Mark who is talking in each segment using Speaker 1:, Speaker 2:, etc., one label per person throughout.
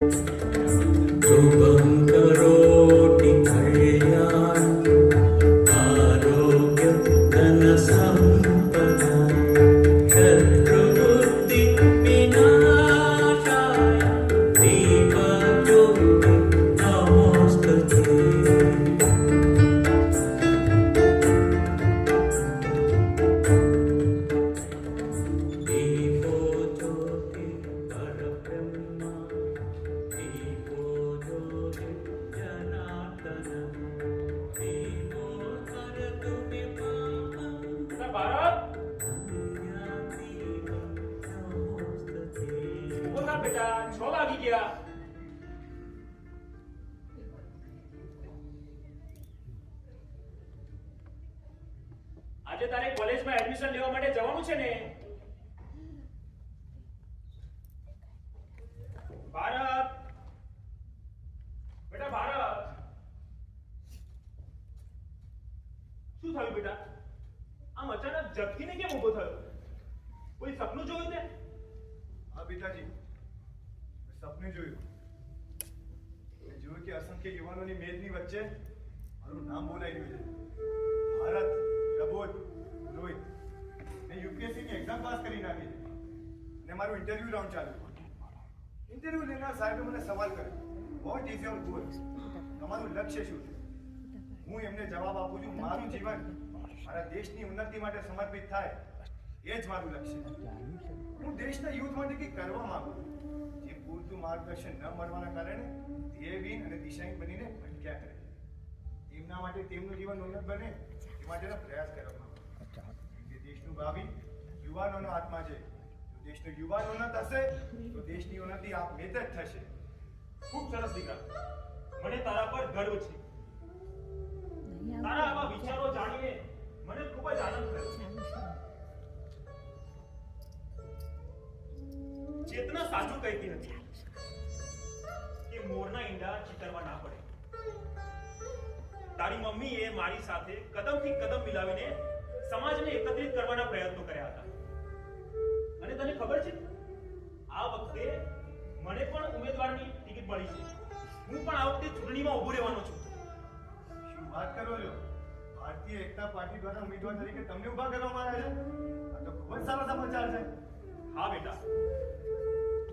Speaker 1: शुभं करोति कल्याणं आरोग्य धनसम्पदा शत्रुबुद्धि विनाशाय दीपज्योति नमोस्तुते दीपो ज्योति परब्रह्म दीपो ज्योति जनार्दन दीपो करतु विपाकं
Speaker 2: ભારત
Speaker 1: धन्यादीप नमोस्तुते
Speaker 2: બોલા બેટા 6 વાગી ગયા. આજે તારે કોલેજમાં એડમિશન લેવા માટે જવાનું છે ને? ભારત બેટા ભારત શું થયું બેટા? આમ અચાનક ઝબકીને કેમ ઊભો થયો? કોઈ સપનું જોયું તે?
Speaker 3: હા પિતાજી, મેં સપને જોયું. મેં જોયું કે અસંખ્ય યુવાનોની મેદની વચ્ચે મારું નામ બોલાઈ રહ્યું છે. ભારત, પ્રબોધ, રોહિત. મેં યુપીએસસી ની એક્ઝામ પાસ કરી નાખી છે અને મારું ઇન્ટરવ્યુ રાઉન્ડ ચાલુ. ઇન્ટરવ્યુ લેનાર સાહેબે મને સવાલ કર્યો, વોટ ઇઝ યોર ગોલ? તમારું લક્ષ્ય શું છે? હું એમને જવાબ આપું છું, મારું જીવન મારા દેશની ઉન્નતિ માટે સમર્પિત થાય એ જ મારું લક્ષ્ય છે. હું દેશના યુથ માટે કંઈક કરવા માંગુ છું, જે પૂરતું માર્ગદર્શન ન મળવાના કારણે ધ્યેયહીન અને દિશાહીન બનીને ભટક્યા કરે છે. તેમના માટે તેમનું જીવન ઉન્નત બને એ માટેનો પ્રયાસ કરવા માંગુ છું. કેમ કે દેશનું ભાવિ યુવાનોનો હાથમાં છે. જો દેશનો યુવાન ઉન્નત હશે તો દેશની ઉન્નતિ આપમેળે જ થશે.
Speaker 2: ખૂબ સરસ દીકરા, મને તારા પર ગર્વ છે. તારા આવા વિચારો જાણીને મને ખૂબ જ આનંદ થયો. ચેતના સાચું કહેતી હતી કે મોરના ઈંડા ચીતરવા ના પડે. તારી મમ્મીએ મારી સાથે કદમથી કદમ મિલાવીને સમાજને એકત્રિત કરવાના પ્રયત્નો કર્યા હતા. અને તને ખબર છે, આ વખતે મને પણ ઉમેદવારની ટિકિટ મળી છે. હું પણ આ વખતે ચૂંટણીમાં ઊભો રહેવાનો છું.
Speaker 3: શું વાત કરો છો? ભારતીય એકતા પાર્ટી દ્વારા ઉમેદવાર તરીકે તમને ઊભા કરવામાં આવ્યા છે? આ તો ખૂબ જ સારા સમાચાર છે.
Speaker 2: હા બેટા,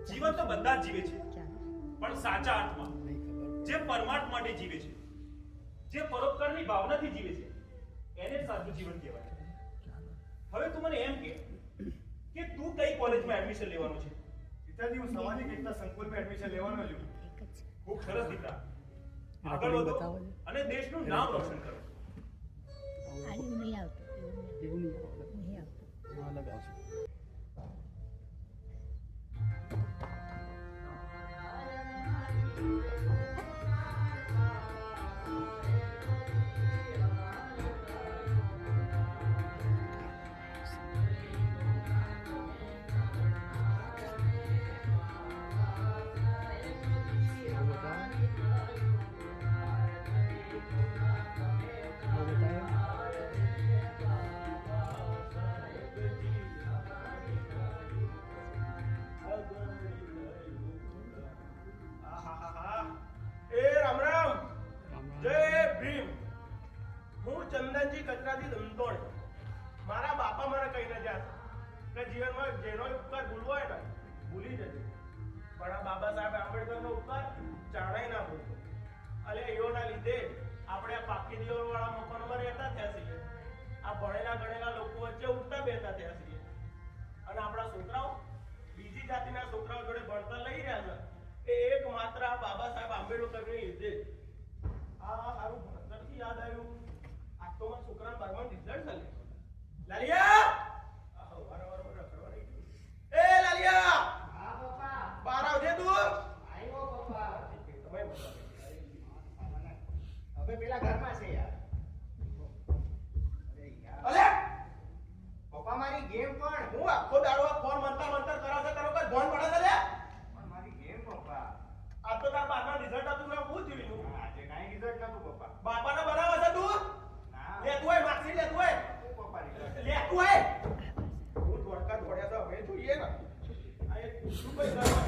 Speaker 2: જીવન તો બધા જ જીવે છે, પણ સાચા અર્થમાં, જે પરમાર્થ માટે જીવે છે, જે પરોપકારની ભાવનાથી જીવે છે, એને જ સાચું જીવન કહેવાય. હવે તું મને એમ કે તું કઈ કોલેજમાં એડમિશન લેવાનું છે?
Speaker 3: પિતાજી, હું સામાજિક એકતા સંકુલમાં એડમિશન લેવાનો છું.
Speaker 2: ખૂબ સરસ દીકરા, આગળ વધો અને દેશનું નામ રોશન કરો.
Speaker 4: આવું નહીં આવતું નહીં આવતું.
Speaker 2: આહાહાહા. એ રામ રામ, જય ભીમ. હું ચંદનજી કચરાથી ધમતોડ. મારા બાપા મને કહીને ગયા કે જીવનમાં જેનો ઉપકાર ભૂલવો હોય ને ભૂલી જજો, પણ આ બાબા સાહેબ આંબેડકરનો ઉપકાર ચાણાય ના ભૂલતો. અને એઓના લીધે આપણે આ પાકી દીવાળવાળા મકાનોમાં રહેતા થયા છીએ. આ ભણેલા ગણેલા લોકો વચ્ચે ઉઠતા બેઠતા થયા છીએ. અને આપણા છોકરાઓ બીજી જાતિના છોકરાઓ જોડે ભણતર લઈ રહ્યા છે એ એક માત્ર આ બાબા સાહેબ આંબેડકરને લીધે. આ સારું ભણતરથી યાદ આવ્યું, આ તો મારા છોકરાના 12માં રિઝલ્ટ ચાલે. લાલિયા, આહો વારવાર રખડવા નહીં ગયું. એ લાલિયા, હા પપ્પા, બહાર આવજે તું. આવ્યો પપ્પા. તમે
Speaker 5: હવે પેલા ઘરમાં છે યાર.
Speaker 2: અલે
Speaker 5: પપ્પા મારી ગેમ પણ
Speaker 2: હું આખો દાડો આ ફોન મંતર કરાવતા કરો કે ફોન પડે છે લે.
Speaker 5: પણ મારી ગેમ પપ્પા.
Speaker 2: આ તો તાર 12માં રિઝલ્ટ હતું ને હું જીવીનું.
Speaker 5: આજે કાઈ રિઝલ્ટ નતું પપ્પા.
Speaker 2: બાપાને બનાવે છે તું?
Speaker 5: ના
Speaker 2: લેતું હોય માર્કશીટ લેતું હોય
Speaker 5: હું પપ્પા રિઝલ્ટ
Speaker 2: લેતું હોય. હું ધોળકા ધોળ્યા તો હવે જોઈએ ને. આ એક શું કઈ કરવા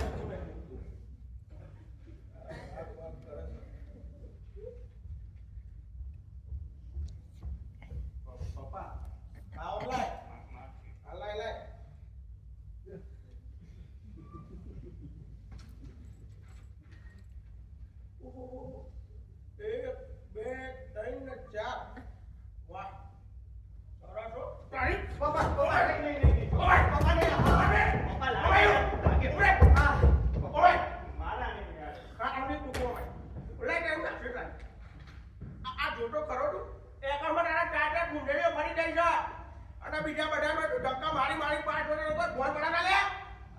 Speaker 2: બીજા બધામાં તું ધક્કા મારી પાસ વગર કોઈ ફોન પડાના લે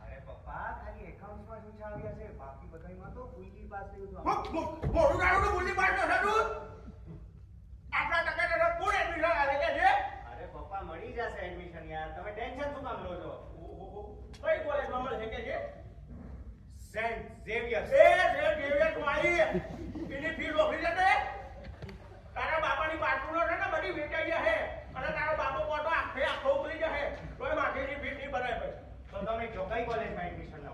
Speaker 5: અરે પપ્પા ખાલી એકાઉન્ટમાં જ ઊંચા આવ્યા છે બાકી બધાયમાં તો ફૂલની પાસ થયું હતું
Speaker 2: મોડું તારું તો ભૂલી પાસ તો થતું આટલા ટકા કોણ એડમિશન આલે કે છે
Speaker 5: અરે પપ્પા મળી જશે એડમિશન યાર તમે ટેન્શન શું કામ લો છો
Speaker 2: કઈ કોલેજમાં મળે છે કે છે
Speaker 5: સેન્ટ ઝેવિયર
Speaker 2: એ ડેવિડ વાળી એની ફી ઓફરી જતે તારા બાપાની પાટુનો છે ને બધી વેચાઈ જશે અને તારો બાપો પોતો આખો ઉકળી જશે તોય માથેની ફી નહીં ભરાય ભાઈ
Speaker 5: તો તમે જો કઈ કોલેજમાં એડમિશન લો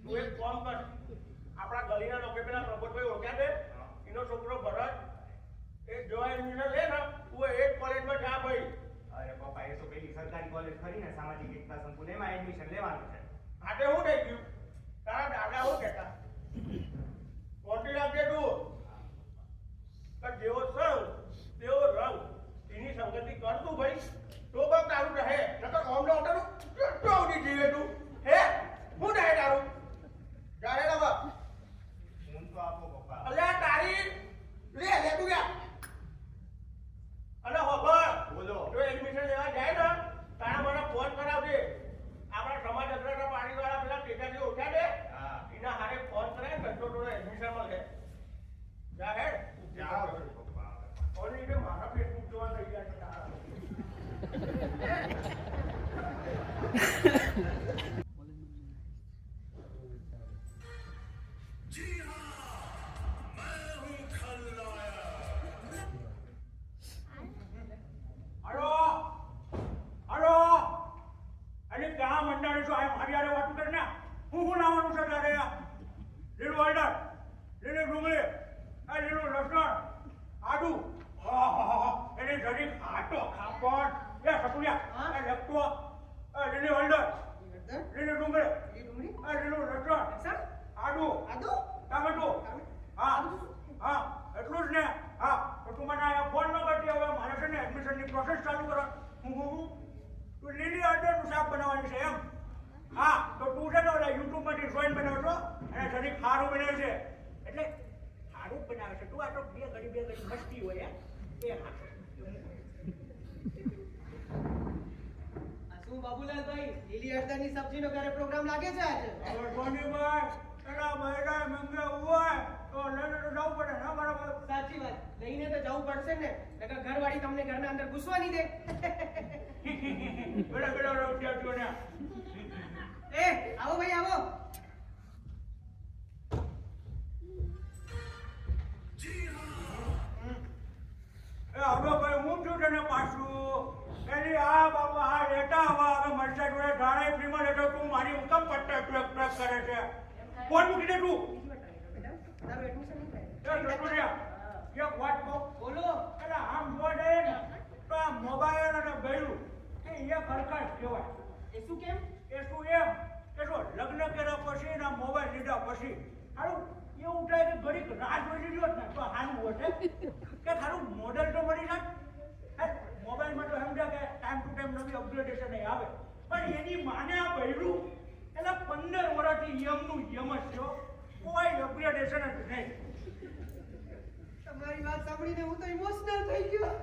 Speaker 2: તું એક કામ કર આપણા ગલીના લોકો પેલા પ્રભુભાઈ ઓળખ્યા છે એનો છોકરો ભરત એ જો એડમિશન લે ને તું એક કોલેજમાં જા ભાઈ
Speaker 5: અરે પપ્પા એ તો પેલી સરકારી કોલેજ ખરી ને સામાજિક એકતા સંકુલ એમાં એડમિશન લેવાનું છે
Speaker 2: હાટે હું થઈ ગયું તારા દાદા શું કહેતા કોટી રાખજે તું કે જેવો સંગ તેવો રંગ એની સંગતિ કર તું ભાઈ તો બસ તારું રહે નકર ઓમનો ઓટરું કેટલો ઉડી જીવે તું હે હું રહે તારું જાણે ના બાપ
Speaker 5: ફોન તો આપો પપ્પા
Speaker 2: અલ્યા તારી લે તું ગયા અને હોભળ
Speaker 5: બોલો
Speaker 2: જો એડમિશન લેવા જાય ને તારા મને ફોન કરાવજે આપણા સમાજ અગ્રના પાણીવાળા પેલા ટેકાજી ઓળખ્યા છે
Speaker 5: હા
Speaker 2: એના હારે ફોન કરાય ને તો એડમિશન મળે જા હે
Speaker 5: જાઓ પપ્પા
Speaker 2: ઓલી રીતે મારા ફેસબુક જોવા થઈ ગયા છે તારા હલો હલો અને કયા મંડાણી છો આ મારી આરે વાત કરે ને હું લાવવાનું છે તારે લીલું હળદર લીલી ડુંગળી આ લીલું લસણ આદુ એને જરી ખાટો ખાપડ એ સકુલિયા એ લખતો લીલી હળદર લીલી ડુંગળી આ લીલું લસણ આદુ ટામેટું હા હા એટલું જ ને હા તો તું મને ફોન ન કરતી હવે મારે છે ને એડમિશનની પ્રોસેસ ચાલુ કરો તું લીલી હળદરનું શાક બનાવવાની છે એમ હા તો તું છે ને ઓલા યુટ્યુબમાંથી ડ્રોઈંગ બનાવો છો અને જરી ખારું બનાવે છે એટલે ખારું બનાવે છે તું આ તો બે ઘડી મસ્તી હોય એ હા
Speaker 6: શું બાબુલાલભાઈ લીલી હળદરની સબ્જીનો ઘરે પ્રોગ્રામ લાગે છે આજે
Speaker 2: હવે સોનીભાઈ એના બૈરા મંગે હોય તો લઈને તો જવું પડે ને બરાબર
Speaker 6: સાચી વાત લઈને તો જવું પડશે ને નકર ઘરવાળી તમને ઘરના અંદર ઘૂસવા નહીં દે
Speaker 2: બેડા બેડા વિદ્યાર્થીઓ ને
Speaker 6: એ આવો ભાઈ આવો
Speaker 2: એ હવે ભાઈ હું છું તને પાછું એની આ બાપા આ લેટા હવે મરચા જોડે ધાણે ફ્રીમાં લેતો તું મારી ઉકમ પટ્ટા ટ્રક કરે છે કોણ મૂકી દે તું
Speaker 6: તારું એડમિશન નહીં થાય
Speaker 2: એ જટુરિયા એક વાત કહું
Speaker 6: બોલો
Speaker 2: એટલે આમ જોવા જઈએ ને તો આ મોબાઈલ અને બૈરું એ ખરખર કહેવાય
Speaker 6: એ શું કેમ
Speaker 2: એ શું એમ કે જો લગ્ન કર્યા પછી ના મોબાઈલ લીધા પછી હારું એવું થાય કે ઘડીક રાત બની ગયો ને તો હારું હોતે કે ખારું મોડેલ તો મળી જાય મોબાઈલમાં તો સમજ્યા કે ટાઈમ ટુ ટાઈમ નવી અપગ્રેડેશન આવે પણ એની માને આ બૈરું એટલે 15 વર્ષથી યમનું યમ જ થયો કોઈ અપગ્રેડેશન જ નહીં
Speaker 6: તમારી વાત સાંભળીને હું તો ઇમોશનલ થઈ ગયો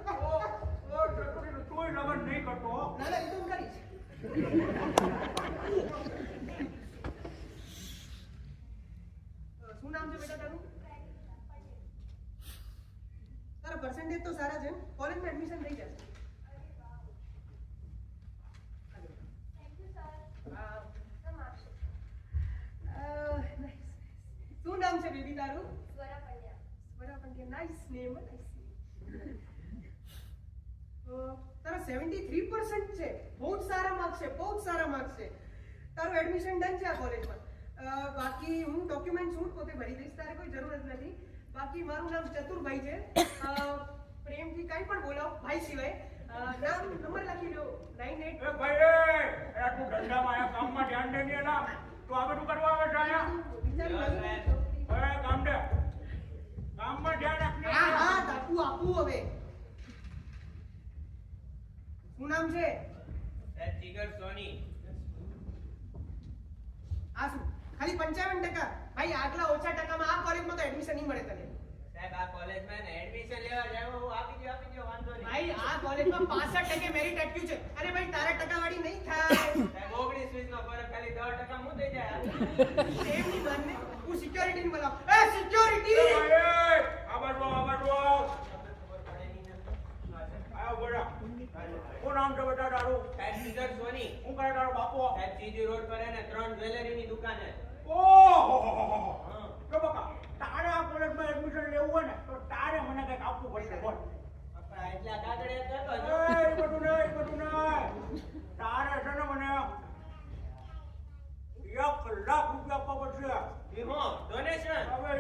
Speaker 2: તોય લગ્ન નહીં કરતો
Speaker 6: ના ના એ તો હું કરીશ શું નામ છે બેટા તારું તારા પર્સન્ટેજ તો સારા છે કોલેજમાં એડમિશન થઈ જશે શું નામ છે બેબી તારું સ્વરા પંડ્યા નાઇસ નેમ તારા 73% છે બહુ જ સારા માર્ક્સ છે તારું એડમિશન ડન છે આ કોલેજમાં બાકી હું ડોક્યુમેન્ટ્સ હું પોતે ભરી દઈશ તારે કોઈ જરૂર જ નથી બાકી મારું નામ ચતુરભાઈ છે પ્રેમથી કંઈ પણ બોલાવો ભાઈ સિવાય નામ નંબર લખી લો 98
Speaker 2: એ ભાઈ એ તું ધંધામાં આ કામમાં ધ્યાન દે ને ના તો આ બધું કરવા આવે છે અહીંયા હવે કામ દે કામમાં ધ્યાન રાખને
Speaker 6: હા આપું હવે શું નામ છે
Speaker 7: જીગર સોની
Speaker 6: આ શું ખાલી 55% ભાઈ આગલા ઓછા ટકામાં આ કોલેજમાં તો એડમિશન નહીં મળે તને
Speaker 7: સાહેબ આ કોલેજ કોલેજમાં એડમિશન લેવા જાવ હું આપી દો વાંધો નહીં.
Speaker 6: ભાઈ આ કોલેજમાં 65% મેરિટ આપ્યું છે અને ભાઈ તારા ટકાવાળી નહીં થાય
Speaker 7: સાહેબ 19-20 નો ફરક ખાલી 10% હું થઈ જાય.
Speaker 6: એમ નહીં માનને હું સિક્યોરિટીને બોલાવ એ સિક્યોરિટી
Speaker 7: સાહેબ જીગર સોની. સાહેબ જીજી રોડ પર હે ને 3 જ્વેલરીની દુકાન હે. પપ્પા એટલા કાગળિયા કરતો છો. વિમો ડોનેશન. અરે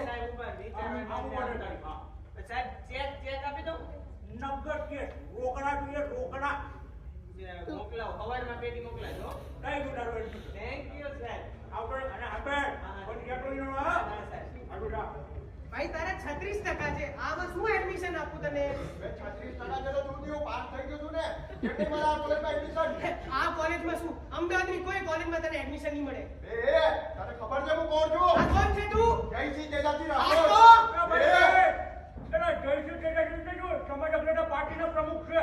Speaker 7: સાહેબ ઉપર વિચારવા સાહેબ ચેક આપી દો. મોકલાવો હવારમાં પેટી મોકલાજો. થેન્ક યુ સાહેબ.
Speaker 6: ભાઈ તારા 36% છે આમાં શું એડમિશન આપું તને આ કોલેજમાં શું અમદાવાદની કોઈ કોલેજમાં તને એડમિશન નહીં મળે આ કોણ છે તું
Speaker 2: પાર્ટીના પ્રમુખ છે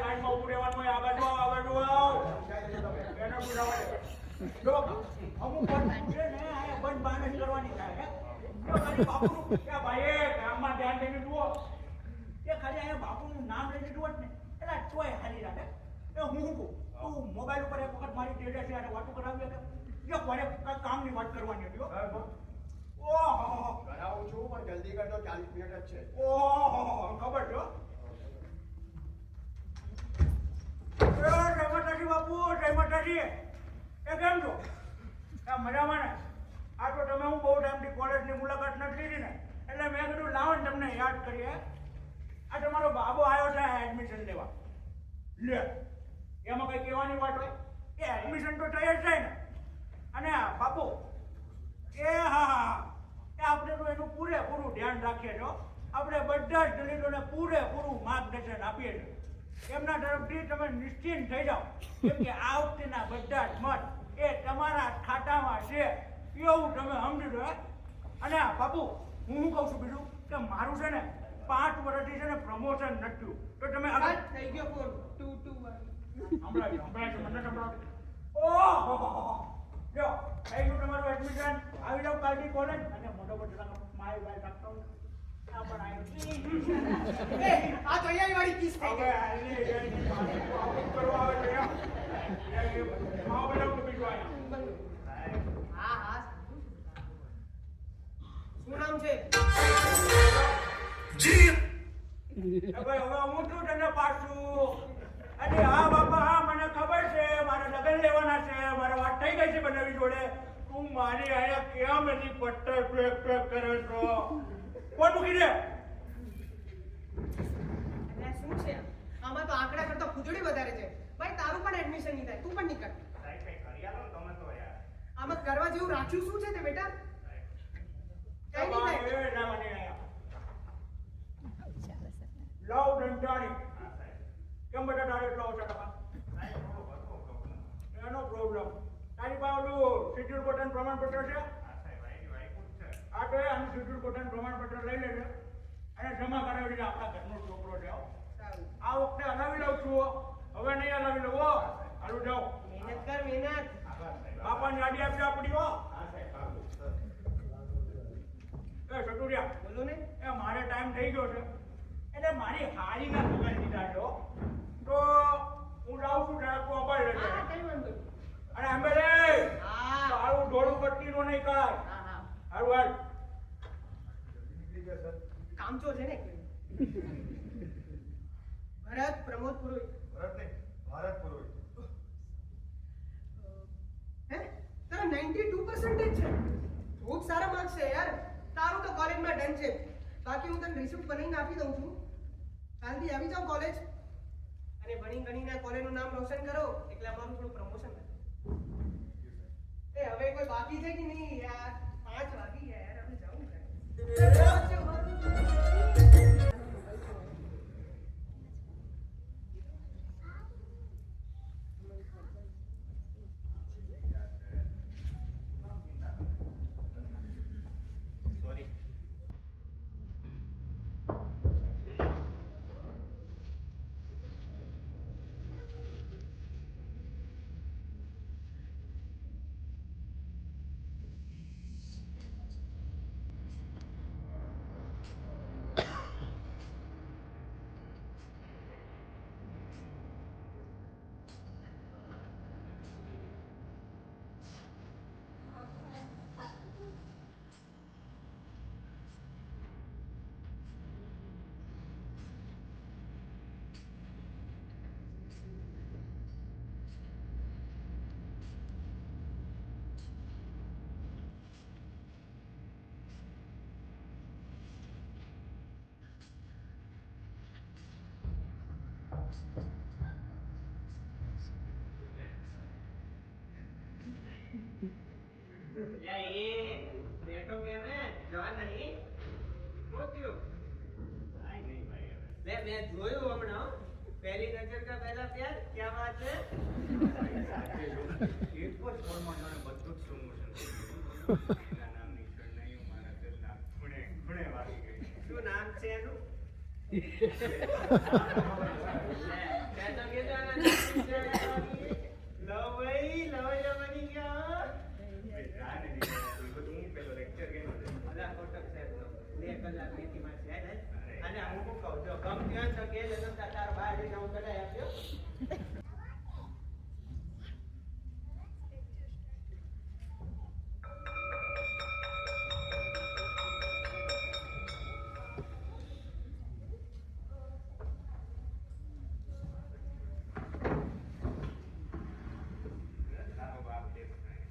Speaker 2: લાઈનમાં ઉભું રહેવાનું આ બાજુ આવ એને બોલાવો અમુક છે ને બંધ બાંધ કરવાની થાય ભાઈ કામમાં ધ્યાન દઈને જુઓ એ ખાલી અહીંયા બાપુનું નામ લઈને જુઓ ને એટલે તોય હારી રાખે એ હું કહું તું મોબાઈલ ઉપર એક વખત મારી ડેટા છે અને વાતો કરાવી કે કોને કામની વાત કરવાની હતી
Speaker 3: કરાવું છું પણ જલ્દી કરજો 40 મિનિટ જ છે
Speaker 2: ખબર છે જય માતાજી બાપુ જય માતાજી એ કેમ છો મજામાં ને આ તો તમે હું બહુ ટાઈમથી કોલેજની મુલાકાત નથી લીધી ને એટલે મેં કીધું લાવો ને તમને યાદ કરીએ આ તમારો બાબો આવ્યો છે એડમિશન લેવા લે એમાં કઈ કહેવાની વાત હોય એ એડમિશન તો થઈ જ જાય ને અને બાપુ એ હા એ આપણે તો એનું પૂરેપૂરું ધ્યાન રાખીએ છો આપણે બધા જ દલિતોને પૂરેપૂરું માર્ગદર્શન આપીએ છીએ એમના તરફથી તમે નિશ્ચિંત થઈ જાઓ કેમ કે આ વખતેના બધા જ મત એ તમારા ખાતામાં છે એવું તમે સમજી લો અને બાપુ હું શું કહું છું બીજું કે મારું છે ને 5 વર્ષથી છે ને પ્રમોશન નથી થયું તો તમે આગળ
Speaker 6: થઈ ગયો ફોન 2 2
Speaker 2: હમણાં મને ઓહો જો થઈ ગયું તમારું એડમિશન આવી જાવ કાલથી કોલેજ અને મોટો સ્માઈલ બાઈલ રાખતો આ પણ
Speaker 6: એ આ તો અહીંયા વાળી કિસ થઈ ગઈ
Speaker 2: કરવા આવે છે માવ બનાવ તો બીજું આયા
Speaker 6: હા હા શું નામ છે
Speaker 2: ભાઈ હવે હું શું તને પાછું અરે હા બાપા હા મને ખબર છે મારે લગ્ન લેવાના છે મારે વાત થઈ ગઈ છે બનાવી જોડે તું મારી આયા કેમ એની પટ્ટર પ્લેક કરે છો કોણ મૂકી દે
Speaker 6: એટલે શું છે આમાં તો આંકડા કરતા ખુજડી વધારે છે ભાઈ તારું પણ એડમિશન નહીં થાય તું પણ નહીં કર આમાં કરવા જેવું રાખ્યું શું છે તે બેટા કઈ નહીં થાય
Speaker 2: લવ દંડાણી કેમ બધા તારે એટલો ઓછા ટકા એનો પ્રોબ્લેમ તારી પાસે ઓલું શિડ્યુલ કોટન પ્રમાણપત્ર છે આ તો આનું શિડ્યુલ કોટન પ્રમાણપત્ર લઈ લેજે અને જમા કરાવી દે આપણા ઘરનો છોકરો છે આ વખતે હલાવી લઉં છું હવે નહીં હલાવી લઉં હાલું જાઓ
Speaker 6: મહેનત કર મહેનત
Speaker 2: બાપાની ગાડી આપશે આપણી હો એ સટુરિયા
Speaker 6: બોલો ને
Speaker 2: એ મારે ટાઈમ થઈ ગયો છે એટલે મારી હારીના પગાર દીધા છો તો હું જાઉં છું જરાક મોબાઈલ લેજે
Speaker 6: હા કઈ વાંધો નહીં
Speaker 2: અને આંબેલે
Speaker 6: હા
Speaker 2: તારું ડોળું પટ્ટીનો નહીં કર
Speaker 6: હા હા
Speaker 2: હારું હાલ
Speaker 6: કામચો છે ને ભરત પ્રમોદ પુરોહિત
Speaker 3: ભરત નહીં ભારત પુરોહિત
Speaker 6: હે તારા 92% છે ખૂબ સારા માર્ક્સ છે યાર તારું તો કોલેજમાં ડન છે બાકી હું તને રિસિપ્ટ બનાવીને આપી દઉં છું કાલથી આવી જાઓ કોલેજ અને ભણી ગણીને કોલેજનું નામ રોશન કરો એટલે અમારું થોડું પ્રમોશન થાય એ હવે કોઈ બાકી છે કે નહીં યાર 5 વાગી ગયા યાર હવે જાવું છે
Speaker 7: હા નહીં શું થયું?
Speaker 2: કાંઈ નહીં ભાઈ હવે.
Speaker 7: લે મેં જોયું હમણાં પહેલી નજર કા પહેલા પ્યાર ક્યાં વાત છે?
Speaker 2: એક જ ફોનમાં જાણે બધું જ slow motion થઈ ગયું. એના નામની શરણાઈઓ મારા દિલના ખૂણે ખૂણે વાગી ગઈ.
Speaker 7: શું નામ છે એનું? મેં તો કીધું આના નામની શરણાઈઓ વાગી ગઈ. લો ભાઈ લવ બની ગયા.
Speaker 2: ભાઈ, જાને દીકરા, એ બધું હું પેલો lecture કેમ હતો?
Speaker 7: અલા કોટક સાહેબનો 2 કલાક નીતિમાં છે ને અને હું શું કહું જો ગમતી હોય તો કે જતો તાર બહાર જઈને હું કઢાઈ આપ્યો.
Speaker 2: તારો બાપ છે ભાઈ.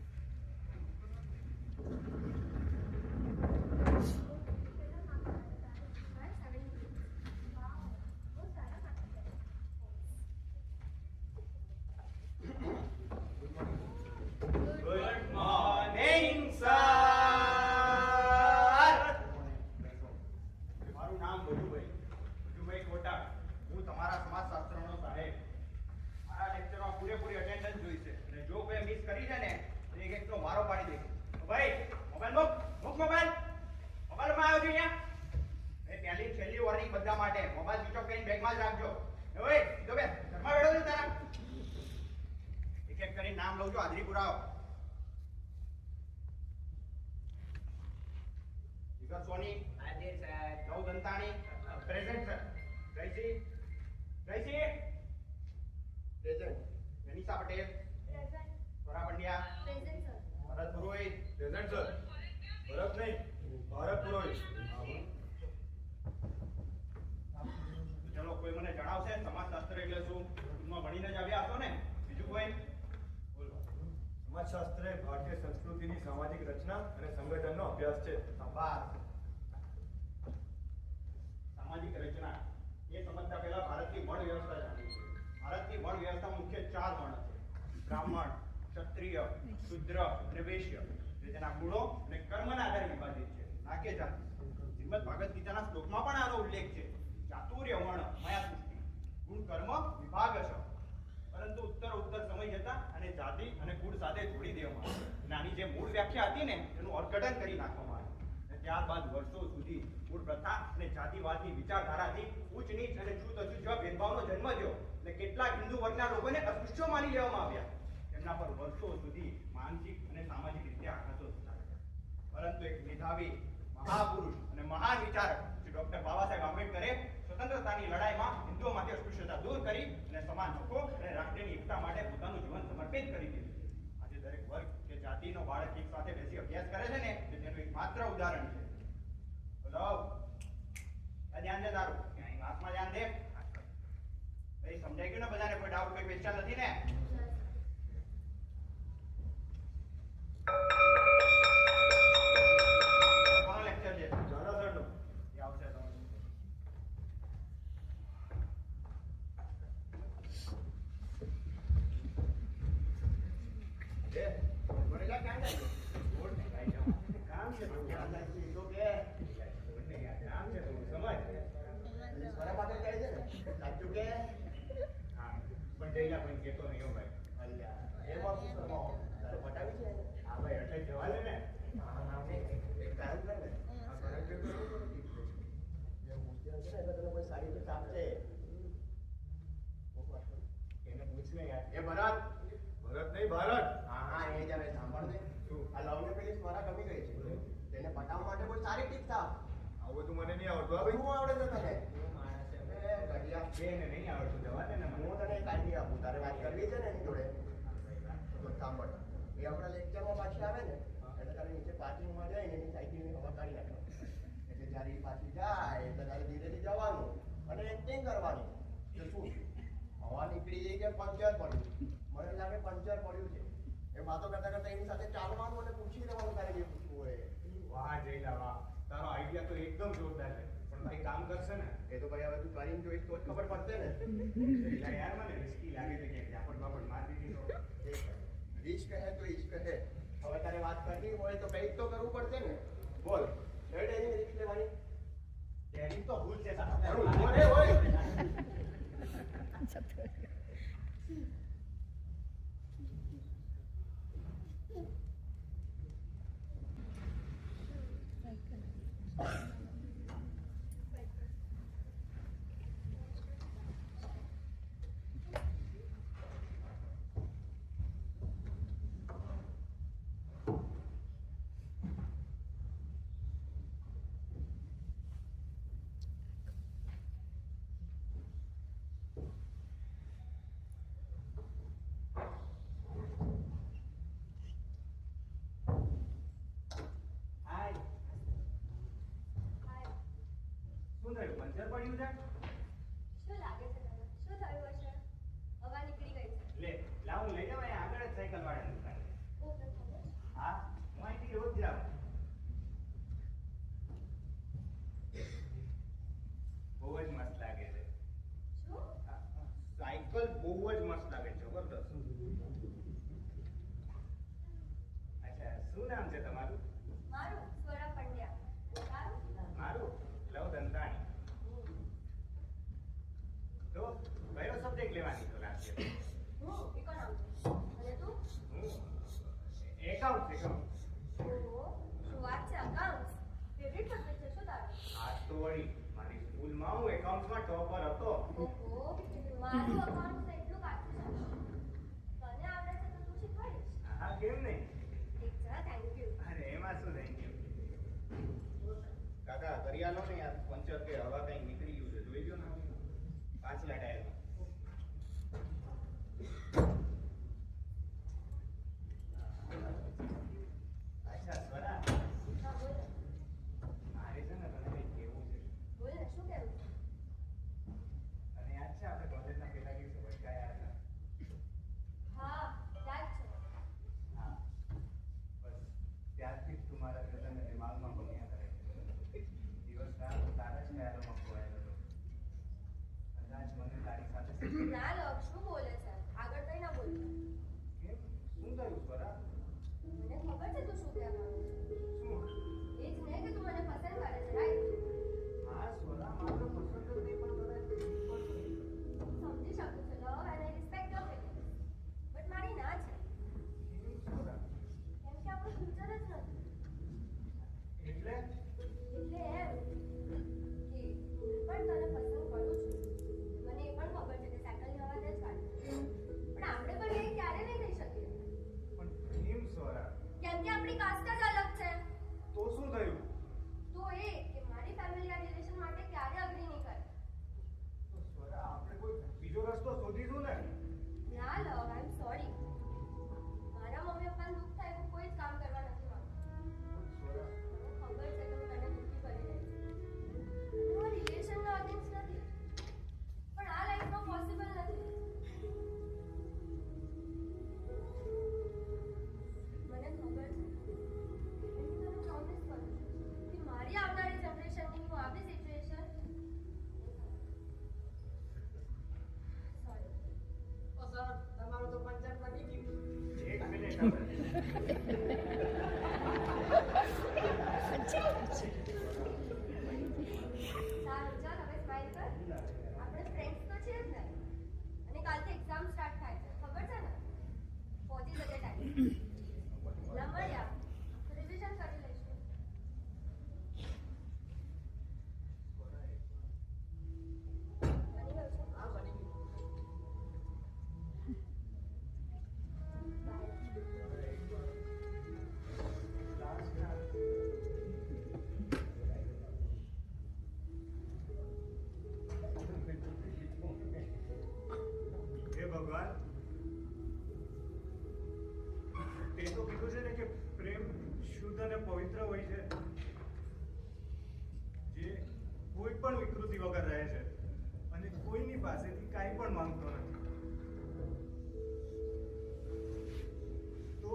Speaker 2: Good morning, sir. મારું નામ ભજુભાઈ કોટાક. હું તમારા સમાજશાસ્ત્રનો સાહેબ. મારા લેક્ચરમાં પૂરેપૂરી અટેન્ડન્સ જોઈ છે અને જો કોઈ મિસ કરી છે ને તો એક એકનો વારો પાડી દે. ભાઈ મોબાઈલ મૂક મોબાઈલ માં આવ્યો છે અહીંયા. એ પહેલી છેલ્લી વોર્નિંગ બધા માટે મોબાઈલ સ્વિચ ઓફ કરીને બેગમાં જ રાખજો. એ ઓય જો બે ઘરમાં બેઠો છે તારા. એક એક કરીને નામ લઉં છું, હાજરી પુરાવો. વિગત સોની,
Speaker 7: હાજર સાહેબ.
Speaker 2: Nav Dantani, present sir. Jaysi present. Janisha Patel, Swara Pandya, Bharat Purohit,
Speaker 3: present sir. Bharat નહીં, ભારત પુરોહિત.
Speaker 2: ચલો કોઈ મને જણાવશે સમાજશાસ્ત્ર એટલે શું? સ્કૂલમાં ભણીને જ આવ્યા હશો ને? બીજું કોઈ? બોલો.
Speaker 3: સમાજશાસ્ત્ર એ ભારતીય સંસ્કૃતિની સામાજિક રચના અને સંગઠનનો અભ્યાસ છે.
Speaker 2: સંભાળ. સામાજિક રચના એ સમજતા પહેલા ભારતની વર્ણ વ્યવસ્થા જાણવી છે. ભારતની વર્ણ વ્યવસ્થામાં મુખ્ય 4 વર્ણ છે: બ્રાહ્મણ, ક્ષત્રિય, શુદ્ર અને વૈશ્ય. જે તેના ગુણો અને કર્મના આધારે વિભાજિત છે, ના કે જાતિ. શ્રીમદ ભાગવત ગીતાના શ્લોકમાં પણ આનો ઉલ્લેખ છે. ચાતુર્ય વર્ણ મયા સૃષ્ટિ, ગુણ કર્મ વિભાગ છે. પરંતુ ઉત્તર સમય જતા અને જાતિ અને કુળ સાથે જોડી દેવામાં આવે. નાની જે મૂળ વ્યાખ્યા હતી ને એનું અર્થઘટન કરી નાખવામાં આવે. અને ત્યારબાદ વર્ષો સુધી કુળ પ્રથા અને જાતિવાદની વિચારધારાથી ઉચ્ચ નીચ અને છૂત અછૂત જેવા ભેદભાવનો જન્મ થયો. અને કેટલાક હિન્દુ વર્ગના લોકોને અસ્પૃશ્યો માની લેવામાં આવ્યા. તેમના પર વર્ષો સુધી માનસિક અને સામાજિક રીતે આઘાતો થતા રહ્યા. પરંતુ એક મેધાવી મહાપુરુષ અને મહાન વિચારક શ્રી ડોક્ટર બાબા સાહેબ આંબેડકરે સ્વતંત્રતાની લડાઈમાં હિન્દુઓમાંથી અસ્પૃશ્યતા દૂર કરી અને સમાન હકો અને રાષ્ટ્રની એકતા માટે પોતાનું જીવન સમર્પિત કરી દીધું. આજે દરેક વર્ગ કે જાતિનો બાળક એક સાથે બેસી અભ્યાસ કરે છે ને તે તેનું એક માત્ર ઉદાહરણ છે. બોલો ધ્યાન દે તારું ક્લાસમાં ધ્યાન દે. ભાઈ સમજાઈ ગયું ને બધાને? કોઈ ડાઉટ કોઈ ક્વેશ્ચન નથી ને? કોનો લેક્ચર છે?
Speaker 3: જાના સરનો.
Speaker 2: એ આવશે તમે. એ મને જા કામ લાગ્યો. બોલ ને ભાઈ જાઓ. કામ છે તો કામ લાગ્યું તો કે મને યાર કામ છે તો સમજ. સ્વરા પાસે જાય છે ને સાચું કે હા પણ જઈલા પણ કેતો નહીં હો ભાઈ. અલ્યા એ વાત શું કરવો તારે પટાવી છે? હા ભાઈ એટલે જવા દે ને. હા હા એક કામ કર ને આ ભરત કે જે મુશ્કેલ છે ને એટલે તને કોઈ સારી રીતે આપશે. એને પૂછ ને યાર. એ ભરત
Speaker 3: ભરત નહીં, ભારત.
Speaker 2: હા હા એ જ હવે સાંભળ દે. આ લવને પેલી સ્વરા ગમી ગઈ છે. તેને પટાવવા માટે કોઈ સારી ટીપ આપ.
Speaker 3: આવું બધું મને નહીં આવડતું. આ ભાઈ
Speaker 2: શું આવડે છે તને? ઘડિયા બેન નહીં આવડતું. જવા દે ને. હું તને એક આઈડિયા આપું. તારે વાત કરવી છે ને એની જોડે તો સાંભળ. એ આપણા લેક્ચરમાં પાછી આવે ને એટલે તારે નીચે પાર્કિંગમાં જઈને એની સાયકલની હવા કાઢી નાખવાની. એટલે જ્યારે એ પાછી જાય એટલે તારે ધીરેથી જવાનું અને એક્ટિંગ કરવાની કે શું હવા નીકળી ગઈ કે પંચર પડ્યું. મને લાગે પંચર પડ્યું છે. એ વાતો કરતા કરતા એની સાથે ચાલવાનું અને પૂછી લેવાનું તારે જે પૂછવું હોય. વાહ જયલા વાહ, તારો આઈડિયા તો એકદમ જોરદાર છે. પણ ભાઈ કામ કરશે ને એ તો ભાઈ હવે તું કરીને જોઈશ તો જ ખબર પડશે ને. જયલા યાર મને રિસ્કી લાગે છે કે ઝાપટ બાપટ માર દીધી તો રિસ્ક હે તો ઇશ્ક હે. હવે તારે વાત કરવી હોય તો કંઈક તો કરવું પડશે ને. બોલ ડેડીની રિસ્ક લેવાની
Speaker 5: ડેડી તો ભૂલ છે
Speaker 2: ઓય ઓય
Speaker 5: હાય શું થયું પંચર પડ્યું છે
Speaker 8: શું લાગે છે તને? શું થયું હશે? હવા નીકળી ગઈ છે.
Speaker 5: લે લાવ હું લઈ જાવ અહીંયા આગળ જ સાયકલ વાળાની દુકાન છે.
Speaker 8: ઓ, તને ખબર છે?
Speaker 5: હા હું અહીંથી રોજ જાઉં બહુ જ મસ્ત લાગે છે
Speaker 8: શું?
Speaker 5: સાયકલ બહુ જ મસ્ત લાગે છે જબરદસ્ત અચ્છા શું નામ છે તમારું
Speaker 8: મારું સ્વરા પંડ્યા. તારું?
Speaker 5: મારું લવ દંતાણી તો કયો સબ્જેક્ટ લેવાની તો લાગશે
Speaker 8: હું economics. અને તું?
Speaker 5: એકાઉન્ટ
Speaker 8: ઓહો, શું વાત છે? accounts. Favorite subject છે શું તારો?
Speaker 5: આ તો વળી મારી સ્કૂલમાં હું એકાઉન્ટ્સમાં ટોપર હતો
Speaker 8: ઓહો, મારું accounts તો એટલું કાચું છે. તને આવડે છે તો તું શીખવાડીશ.
Speaker 5: હા કેમ નહીં
Speaker 8: ઠીક છે, thank you.
Speaker 5: અરે એમાં શું થઈ ગયું કાકા કરી આલો ને યાર પંચર કે હવા કઈ નીકળી ગયું છે જોઈ લો ને પાછલા ટાયરમાં અચ્છા સ્વરા
Speaker 8: હા, બોલ ને.
Speaker 5: મારે છે ને તને કંઈક કહેવું છે
Speaker 8: બોલ ને, શું કહેવું છે?
Speaker 5: અને યાદ છે આપણે કોલેજના પહેલા દિવસે ભટકાયા હતા
Speaker 8: હા, યાદ છે.
Speaker 5: હા બસ ત્યારથી જ તું મારા હૃદયના દિમાગમાં બન્યા કરે છે દિવસ રાત હું તારા જ ખ્યાલોમાં ખોવાયેલો હતો કદાચ મને તારી સાથે
Speaker 8: ના લોક, શું બોલે છે? આગળ કઈ ના બોલતો.
Speaker 5: કેમ શું થયું સ્વરા
Speaker 8: મને ખબર છે તું શું કહેવા માંગે છે.
Speaker 5: શું
Speaker 8: એ જ ને કે તું મને પસંદ કરે છે, રાઈટ?
Speaker 5: હા સ્વરા માત્ર પસંદ જ નહીં પણ તને
Speaker 8: સમજી શકું છું લવ અને રિસ્પેક્ટ યોર ફિલિંગ્સ. બટ મારી ના છે.
Speaker 5: કેમ સ્વરા
Speaker 8: કેમ કે આપણું ફ્યુચર જ નથી.
Speaker 5: એટલે
Speaker 8: એટલે એમ કે હું પણ તને પસંદ કરું છું. મને એ પણ ખબર છે કે સાયકલની હવા જ કાઢે. પણ આપણે બંને ક્યારે નહીં થઈ શકીએ.
Speaker 5: પણ કેમ સ્વરા
Speaker 8: કેમ કે આપણી કાસ્ટ જ અલગ છે.
Speaker 5: તો શું થયું
Speaker 8: તો એ કે મારી ફેમિલી આ રિલેશન માટે ક્યારે અગ્રી નહીં કરે.
Speaker 5: તો સ્વરા આપણે કોઈ બીજો રસ્તો શોધીશું ને
Speaker 8: ના લવ, આઈ એમ સોરી. મારા મમ્મી પપ્પાને દુઃખ થાય એવું કોઈ જ કામ કરવા નથી માંગતું.
Speaker 5: સ્વરા
Speaker 8: મને ખબર છે કે હું તને દુઃખી કરી રહીશ. હું આ રિલેશનનો અગેન્સ્ટ નથી. પણ આ લાઈફમાં પોસિબલ નથી. મને ખબર છે. એટલે હું તને પ્રોમિસ કરું છું કે મારી આવનારી જનરેશનની હું આવી સિચ્યુએશન સોરી.
Speaker 6: તમારું તો પંચર પડી ગયું.
Speaker 5: એક મિનિટ હવે
Speaker 8: સારું, ચાલ હવે સ્માઈલ કર. આપણે ફ્રેન્ડ્સ તો છીએ જ ને. અને કાલથી એક્ઝામ સ્ટાર્ટ થાય છે, ખબર છે ને? પહોંચી જજે ટાઈમ. ના મળ્યા રિવિઝન કરી લઈશું. બની ગયું છે?
Speaker 6: હા, બની ગયું.
Speaker 3: હે ભગવાન તે તો કીધું છે ને કે પ્રેમ શુદ્ધ અને પવિત્ર હોય છે જે કોઈ પણ વિકૃતિ વગર રહે છે અને કોઈની પાસેથી કાંઈ પણ માંગતો નથી તો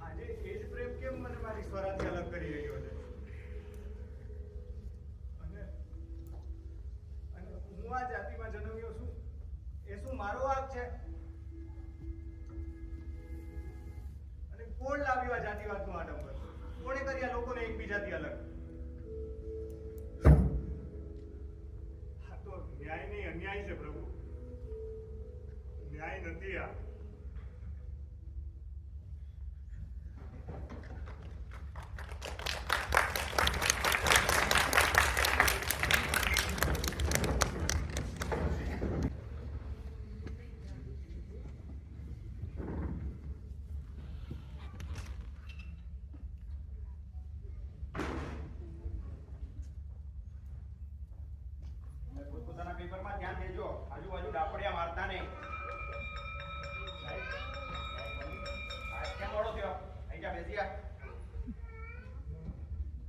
Speaker 3: આજે એ જ પ્રેમ કેમ મને મારી સ્વરાથી અલગ કરી રહ્યો છે અને હું આ જાતિમાં જન્મ્યો છું એ શું મારો વાંક છે અને કોણ લાવ્યું આ જાતિવાદનું આડંબર કોણે કર્યા લોકોને એકબીજાથી અલગ
Speaker 2: નથી આ.
Speaker 5: પોતાના પેપરમાં ધ્યાન દેજો, આજુબાજુ ડાપડિયા મારતા નહીં. કેમ મોડો થયો? અહીં જા બેસી જા.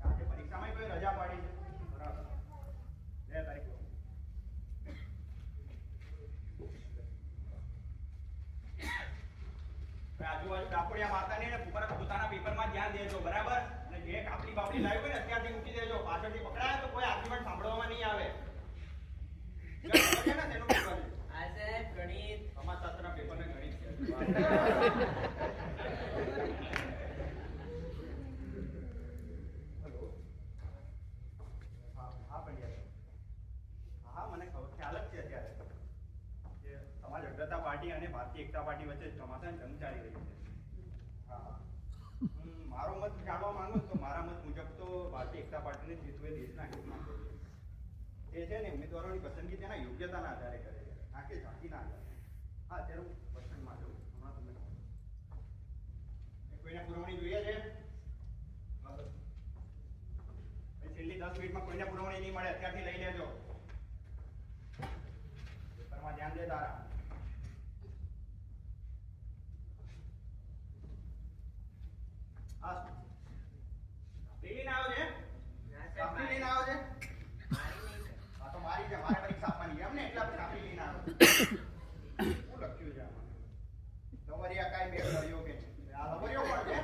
Speaker 5: આજે પરીક્ષામાં કોઈ રજા પાડી છે? બરાબર. લે તારીખ લો. આજુબાજુ ડાપડિયા મારતા નહીં ને પોતાના પેપરમાં ધ્યાન દેજો, બરાબર? અને જે કાપડી બાપડી લાવી હોય ને અત્યારથી મૂકી દેજો. પાછળથી પકડાય તો કોઈ આર્ગ્યુમેન્ટ સાંભળવામાં નહીં આવે. ગણિત સમાજશાસ્ત્રના પેપરને ગણિત છે. હેલો. હા પંડ્યા. હા મને ખ્યાલ જ છે અત્યારે કે સમાજ અગ્રતા પાર્ટી અને ભારતીય એકતા પાર્ટી વચ્ચે ચોમાસાની જંગ ચાલી રહી છે. હા મારો મત જાણવા માંગુ તો મારા મત મુજબ તો ભારતીય એકતા પાર્ટીને જીતવું એ દેશના હિતમાં છે. એ છે ને ઉમેદવારોની પસંદગી તેના યોગ્યતાના આધારે કરે છે, ના કે જાતિના આધારે. હા અત્યારે હું પસંદમાં છું. હમણાં તમને કોઈને પુરવણી જોઈએ છે? છેલ્લી 10 મિનિટમાં કોઈને પુરવણી નહીં મળે, અત્યારથી લઈ લેજો. પેપરમાં ધ્યાન દે તારા. હા લઈને આવો છે? કાપડી લઈને આવો છે? હા તો મારી છે, મારે પરીક્ષા આપવાની એમ ને, એટલા કાપડી લઈને આવો. શું લખ્યું છે આમાં? લવરિયા કાંઈ બે લવરિયો કે આ લવરિયો કોણ છે?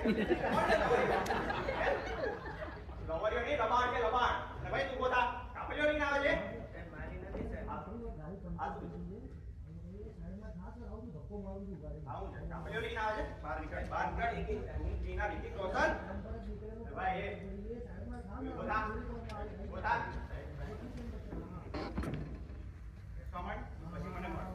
Speaker 5: લવરિયો નહીં, લબાણ છે, લબાણ. અને ભાઈ તું પોતા કાપડીઓ લઈને આવે છે?
Speaker 7: મારી નથી સાહેબ.
Speaker 5: કાપડીઓ લઈને આવે છે? બહાર નીકળ, બહાર નીકળ. તું જીના રીતિક રોશન ભાઈ એ પોતા પોતા કમેન્ટ પછી મને મળો.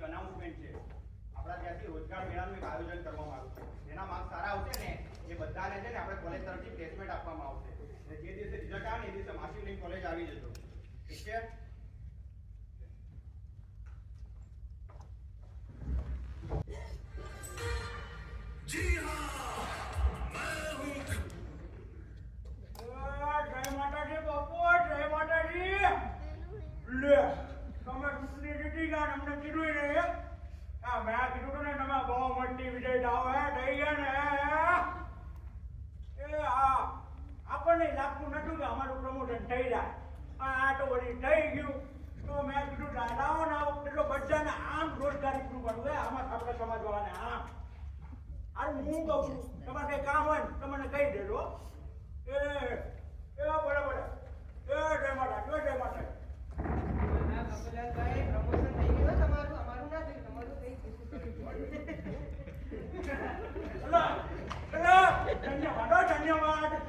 Speaker 5: અનાઉન્સમેન્ટ છે. આપણા ત્યાંથી રોજગાર મેળાનું એક આયોજન કરવામાં આવ્યું છે. જેના માર્ક્સ સારા આવશે ને એ બધાને છે ને આપણે કોલેજ તરફથી પ્લેસમેન્ટ આપવામાં આવશે. અને જે દિવસે રિઝલ્ટ આવે ને એ દિવસે માસી લઈને કોલેજ આવી જજો. ઠીક છે?
Speaker 2: જી હા, मैं हूं. જય માતાજી બાપુ, જય માતાજી. લે તમે ચૂંટણી જીતી ગયા ને અમને કીધું નહીં. હા મેં કીધું ને તમે બહુ મોટી વિજય દાવ થઈ ગયા ને. એ હા આપણને લાગતું નતું કે અમારું પ્રમોશન થઈ જાય, આ તો વળી થઈ ગયું. તો મેં કીધું દાદાઓ ને આ વખતે તો બધાને આમ રોજગારી પૂરું પાડવું. આમાં આપણે સમજવાને આમ અરે હું કહું છું તમારે કઈ કામ હોય ને તમને કહી દેજો. એ બરાબર. જય માતા, જય માતા.
Speaker 6: કપૂરલાલભાઈ, પ્રમોશન થઈ ગયું તમારું, અમારું ના થયું, તમારું થઈ ગયું.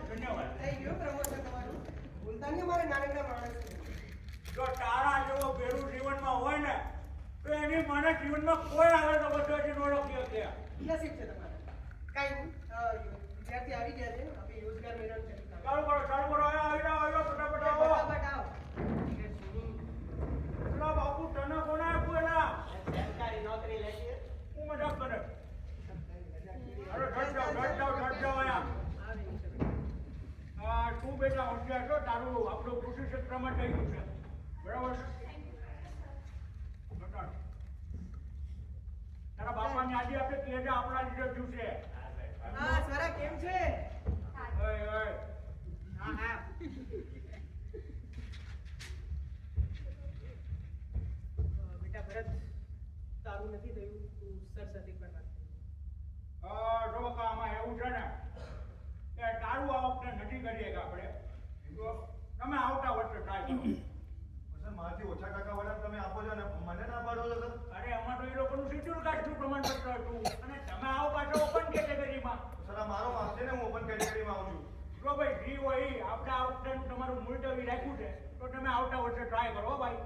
Speaker 2: ધન્યવાદ.
Speaker 6: થઈ ગયું પ્રમોશન તમારું. ભૂલતા નહીં અમારે નાનકડા માણસ.
Speaker 2: જો તારા જેવો ભેરું જીવનમાં હોય ને તો એની મને જીવનમાં કોઈ આવે તો બધો ઓળખી શકે.
Speaker 6: નસીબ છે તમારે. કાંઈ નહીં. વિદ્યાર્થી આવી ગયા છે, આપણે રોજગાર મેળવવાનું ચાલુ કરો.
Speaker 2: ચાલુ કરો, આવી જાઓ, ફટાફટ આવો.
Speaker 6: ફટાફટ આવો.
Speaker 2: પેલા બાપુ તને કોને આપ્યું એલા?
Speaker 7: સરકારી નોકરી લેશે.
Speaker 2: હું મજાક કરે. અરે ઘટ જાઓ અહીંયા. તું બેટા હોશિયાર છો, તારું આપણું કૃષિ ક્ષેત્રમાં થઈ ગયું છે, બરાબર છે? તારા બાપાની આજે આપણે કહે છે આપણા લીધે થયું છે.
Speaker 6: હા સ્વરા કેમ છે?
Speaker 2: ઓય
Speaker 6: હા હા. બેટા ભરત, તારું નથી થયું તું સરસ્વતી પર વાત
Speaker 9: જો બકા આમાં એવું છે ને કે તારું આ વખતે નથી કરીએ કે આપણે તો તમે આવતા વર્ષે ટ્રાય કરો.
Speaker 3: સર મારાથી ઓછા ટકા વાળા તમે આપો છો ને મને ના પાડો છો સર.
Speaker 9: અરે આમાં તો એ લોકોનું શેડ્યુલ કાસ્ટનું પ્રમાણપત્ર હતું અને તમે આવો પાછો ઓપન કેટેગરીમાં.
Speaker 3: સર આ મારો માર્ક છે ને હું ઓપન કેટેગરીમાં આવું છું.
Speaker 9: જો ભાઈ જી હોય ઈ આપણે આ વખતેનું તમારું મુલતવી રાખ્યું છે તો તમે આવતા વર્ષે ટ્રાય કરો હો ભાઈ.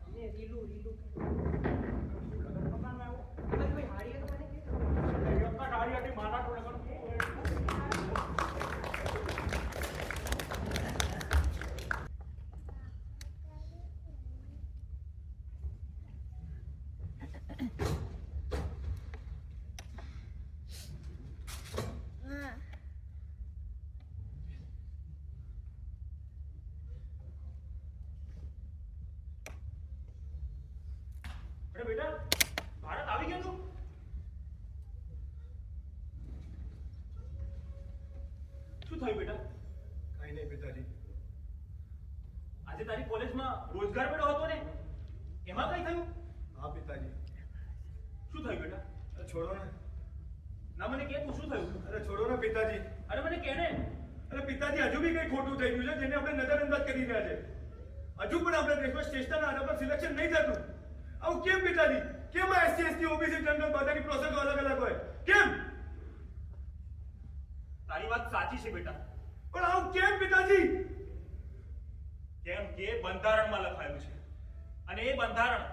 Speaker 6: અને રીલું
Speaker 9: લગન પ્રમાણમાં આવ્યો
Speaker 6: બસ ભાઈ હાડીએ તો મને કે
Speaker 9: એક જ હારી હતી મારા તો લગન અરે બેટા ભારત આવી ગયો તું શું થયું બેટા
Speaker 3: કાંઈ નહીં પિતાજી.
Speaker 9: આજે તારી કોલેજમાં રોજગાર મેળો હતો ને એમાં કઈ થયું
Speaker 3: હા પિતાજી.
Speaker 9: શું થયું બેટા
Speaker 3: અરે છોડો ને.
Speaker 9: ના મને કે તું શું થયું
Speaker 3: અરે છોડો ને પિતાજી.
Speaker 9: અરે મને કે ને
Speaker 3: અરે પિતાજી હજુ બી કઈ ખોટું થઈ ગયું છે જેને આપણે નજરઅંદાજ કરી રહ્યા છે. હજુ પણ આપણા દેશમાં સ્ટેશનના આધાર પર સિલેક્શન નહીં થતું. આવું કેમ પિતાજી? કેમ આ SC ST OBC જનરલ બધાની પ્રોસેસ અલગ અલગ હોય? કેમ?
Speaker 9: તારી વાત સાચી છે બેટા
Speaker 3: પણ આવું કેમ પિતાજી?
Speaker 9: કેમ કે બંધારણમાં લખાયેલું છે અને એ બંધારણ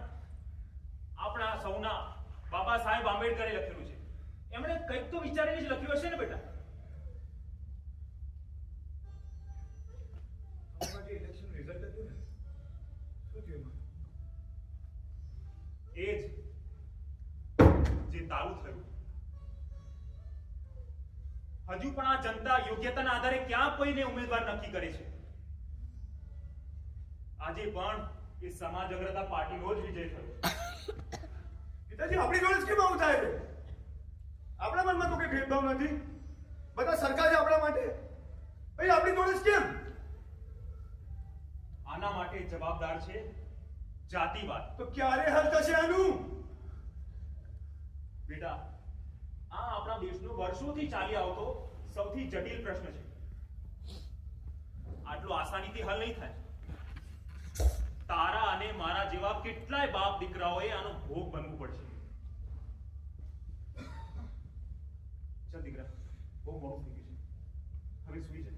Speaker 9: આપણા સૌના બાબા સાહેબ આંબેડકરે લખેલું છે. એમણે કંઈક તો વિચારીને જ લખ્યું હશે ને બેટા.
Speaker 3: આમાં જે ઇલેક્શન રિઝલ્ટ હતું ને શું થયું એમાં?
Speaker 9: એ જ જે તારું થયું. હજુ પણ આ જનતા યોગ્યતાના આધારે ક્યાં કોઈને ઉમેદવાર નક્કી કરે છે. આજે પણ એ સમાજ અગ્રતા પાર્ટીનો જ વિજય થયો.
Speaker 3: પિતાજી આપણી જોડે જ કેમ આવું થાય છે? આપણા મનમાં તો કઈ ભેદભાવ નથી. બધા સરકાર છે આપણા માટે. ભાઈ આપણી જોડે જ કેમ?
Speaker 9: આના માટે જવાબદાર છે જાતિવાદ.
Speaker 3: તો ક્યારે હલ થશે આનું?
Speaker 9: બેટા આ આપણા દેશનો વર્ષોથી ચાલી આવતો સૌથી જટિલ પ્રશ્ન છે. આટલો આસાનીથી હલ નહીં થાય. તારા અને મારા જેવા કેટલાય બાપ દીકરાઓએ આનો ભોગ બનવું પડશે. ચાલ દીકરા બહુ મોડું થઈ ગયું છે હવે સુઈ જા.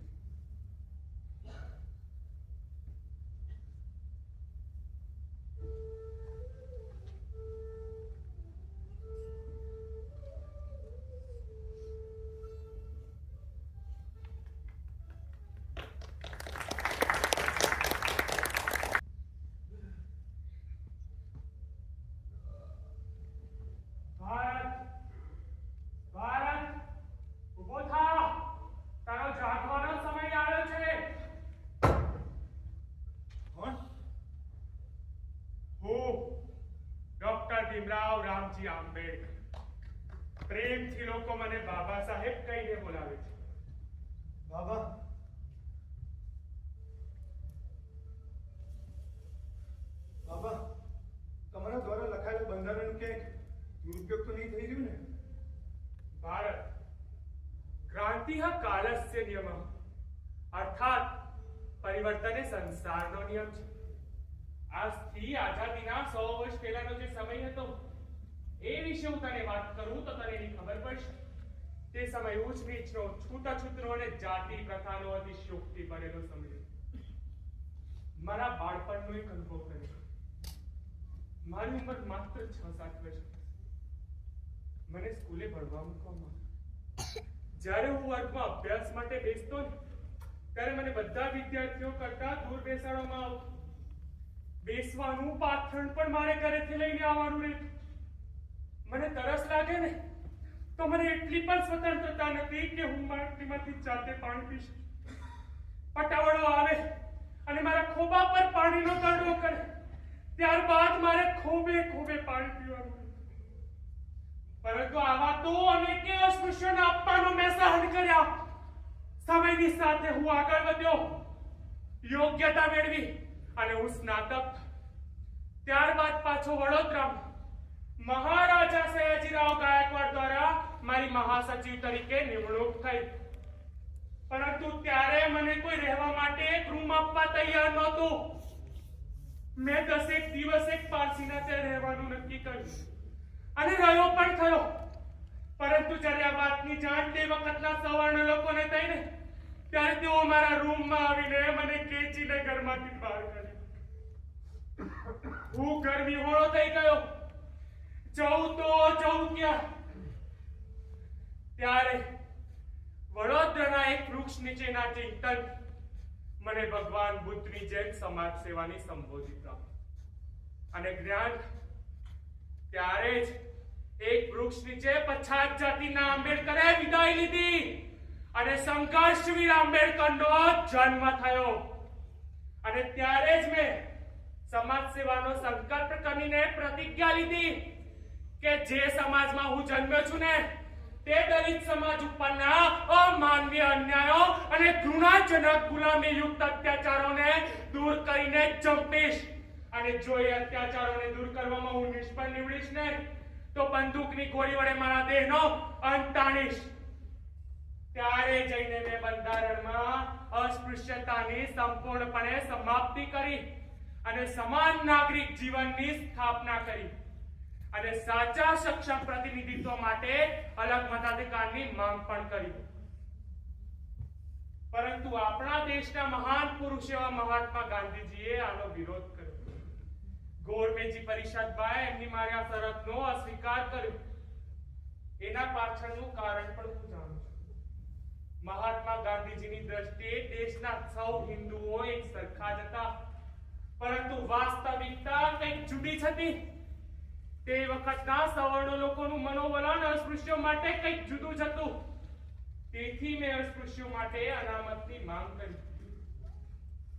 Speaker 2: ભીમરાવ રામજી આંબેડકર. પ્રેમથી લોકો મને બાબા સાહેબ કહીને બોલાવે છે.
Speaker 3: બાબા બાબા તમારા દ્વારા લખાયેલું બંધારણ ક્યાંક દુરુપયોગ તો નહીં થઈ રહ્યું ને?
Speaker 2: ભારત ક્રાંતિ કાલસ્ય નિયમ અર્થાત પરિવર્તન એ સંસારનો નિયમ છે. આજથી આઝાદીના 100 વર્ષ પહેલાનો જે સમય હતો એ વિશે હું તને વાત કરું તો તને એની ખબર પડશે. તે સમય ઉચ્ચ નીચનો, છૂટાછૂતનો અને જાતિ પ્રથાનો અતિશયોક્તિ ભરેલો સમય. મારા બાળપણનો એક અનુભવ કર્યો. મારી ઉંમર માત્ર 6-7 વર્ષ. મને સ્કૂલે ભણવા મૂકવામાં. જ્યારે હું વર્ગમાં અભ્યાસ માટે બેસતો ને ત્યારે મને બધા વિદ્યાર્થીઓ કરતા દૂર બેસાડવામાં આવતું. બેસવાનું પાથરણ પણ મારે ઘરેથી લઈને આવવાનું રહેતું. મને તરસ લાગે ને તો મને એટલી પણ સ્વતંત્રતા નથી કે હું માટલીમાંથી જાતે પાણી પી શકું. પટાવડો આવે અને મારા ખોબા પર પાણીનો તડવો કરે ત્યારબાદ મારે ખોબે ખોબે પાણી પીવાનું. પરંતુ આવા તો અનેકે અસ્પૃશ્યોને આપવાનો મેં સહન કર્યા. સમયની સાથે હું આગળ વધ્યો.
Speaker 10: યોગ્યતા મેળવી અને હું સ્નાતક. ત્યારબાદ પાછો વડોદરામાં મહારાજા સયાજીરાવ ગાયકવાડ દ્વારા મારી મહાસચિવ તરીકે નિમણૂક થઈ. પરંતુ ત્યારે મને કોઈ રહેવા માટે એક રૂમ આપવા તૈયાર નહોતું. મેં 10 દિવસ એક પારસીના ત્યાં રહેવાનું નક્કી કર્યું અને રહ્યો પણ થયો. પરંતુ જ્યારે આ વાતની જાણ તે વખતના સવર્ણ લોકોને થઈને ત્યારે તેઓ મારા રૂમમાં આવીને મને ખેંચીને ઘરમાંથી બહાર કાઢ્યો. હું ગરમી હોળો થઈ ગયો. જવું ક્યાં? ત્યારે વડોદરાના એક વૃક્ષ નીચેના ચિંતન મને ભગવાન બુદ્ધની જેમ સમાજ સેવાની સંબોધિ પ્રાપ્ત અને જ્ઞાન. ત્યારે જ એક વૃક્ષ નીચે પછાત જાતિના આંબેડકરે વિદાય લીધી અને સંઘર્ષવીર આંબેડકરનો જન્મ થયો. અને ત્યારે જ મેં સમાજ સેવાનો સંકલ્પ કરીને પ્રતિજ્ઞા લીધી કે જે સમાજમાં હું જન્મ્યો છું ને તે દલિત સમાજ ઉપરના અમાનવીય અન્યાયો અને ઘૃણાજનક ગુલામીયુક્ત અત્યાચારોને દૂર કરીને જંપીશ. અને જો એ અત્યાચારોને દૂર કરવામાં હું નિષ્ફળ નીવડીશ ને તો બંદૂકની ગોળી વડે મારા દેહનો અંત તાણીશ. ત્યારે જઈને મેં બંધારણમાં અસ્પૃશ્યતાની સંપૂર્ણપણે સમાપ્તિ કરી અને સમાન નાગરિક જીવનની સ્થાપના કરી અને સાચા સક્ષમ પ્રતિનિધિત્વ માટે અલગ મતાધિકારની માંગ પણ કરી. પરંતુ આપણા દેશના મહાન પુરુષ એવા મહાત્મા ગાંધીજીએ આનો વિરોધ કર્યો. ગોળમેજી પરિષદભાઈ એમની મારી આ શરતનો અસ્વીકાર કર્યો. એના પાછળનું કારણ પણ હું જાણું છું. મહાત્મા ગાંધીજીની દ્રષ્ટિએ દેશના સૌ હિન્દુઓ એક સરખા જ હતા, પરંતુ વાસ્તવિકતા કંઈક જુદી જ હતી. તે વખતના સવર્ણ લોકોનું મનોવલણ અસ્પૃશ્યો માટે કંઈક જુદું જ હતું. તેથી મેં અસ્પૃશ્યો માટે અનામતની માંગ કરી.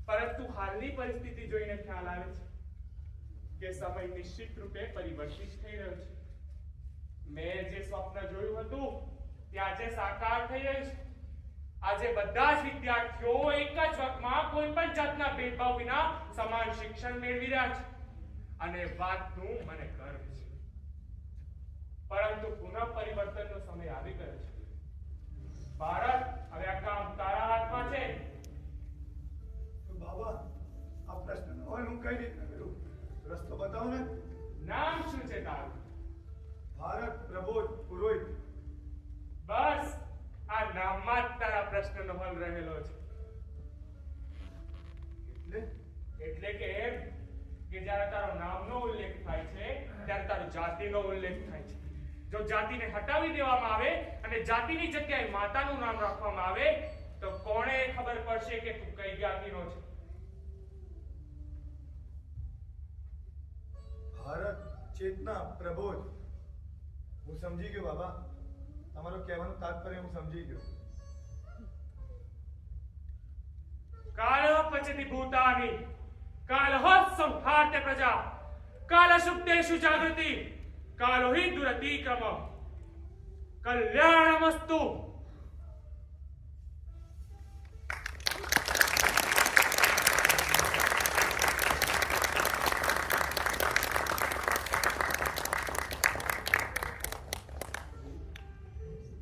Speaker 10: પરંતુ હાલની પરિસ્થિતિ જોઈને ખ્યાલ આવે છે કે સમય નિશ્ચિત રૂપે પરિવર્તિત થઈ રહ્યો છે. મેં જે સ્વપ્ન જોયું હતું તે આજે સાકાર થઈ રહ્યું છે. આજે બધા જ વિદ્યાર્થીઓ એક જ વર્ગમાં કોઈ પણ જાતના ભેદભાવ વિના સમાન શિક્ષણ મેળવી રહ્યા છે અને વાતનું મને ગર્વ છે. પરંતુ પુનઃ પરિવર્તનનો સમય આવી ગયો છે. ભારત, હવે આ કામ તારા હાથમાં છે.
Speaker 3: બાબા, આ પ્રશ્ન હોય હું કઈ રીતના કરું? રસ્તો બતાવો ને.
Speaker 10: નામ શું છે તારું?
Speaker 3: ભારત પ્રબોધ પુરોહિત.
Speaker 10: બસ આ નામમાં જ તારા પ્રશ્નનો હલ રહેલો છે. એટલે કે એમ કે જ્યારે તારો નામનો ઉલ્લેખ થાય છે ત્યારે તારો જાતિનો ઉલ્લેખ થાય છે. જો જાતિને હટાવી દેવામાં આવે અને જાતિની જગ્યાએ માતાનું નામ રાખવામાં આવે તો કોણે ખબર પડશે કે તું કઈ જાતિનો છે?
Speaker 3: ભારત ચેતના પ્રબોધ. હું સમજી ગયો બાબા. તમારું કહેવાનું તાત્પર્ય હું સમજી ગયો.
Speaker 10: કાલ પચતિ ભૂતાની કાલઃ સંહાર્તે પ્રજા કાલ સુપ્તેષુ જાગૃતિ કાલો હિ દુરતિક્રમ કલ્યાણમસ્તુ.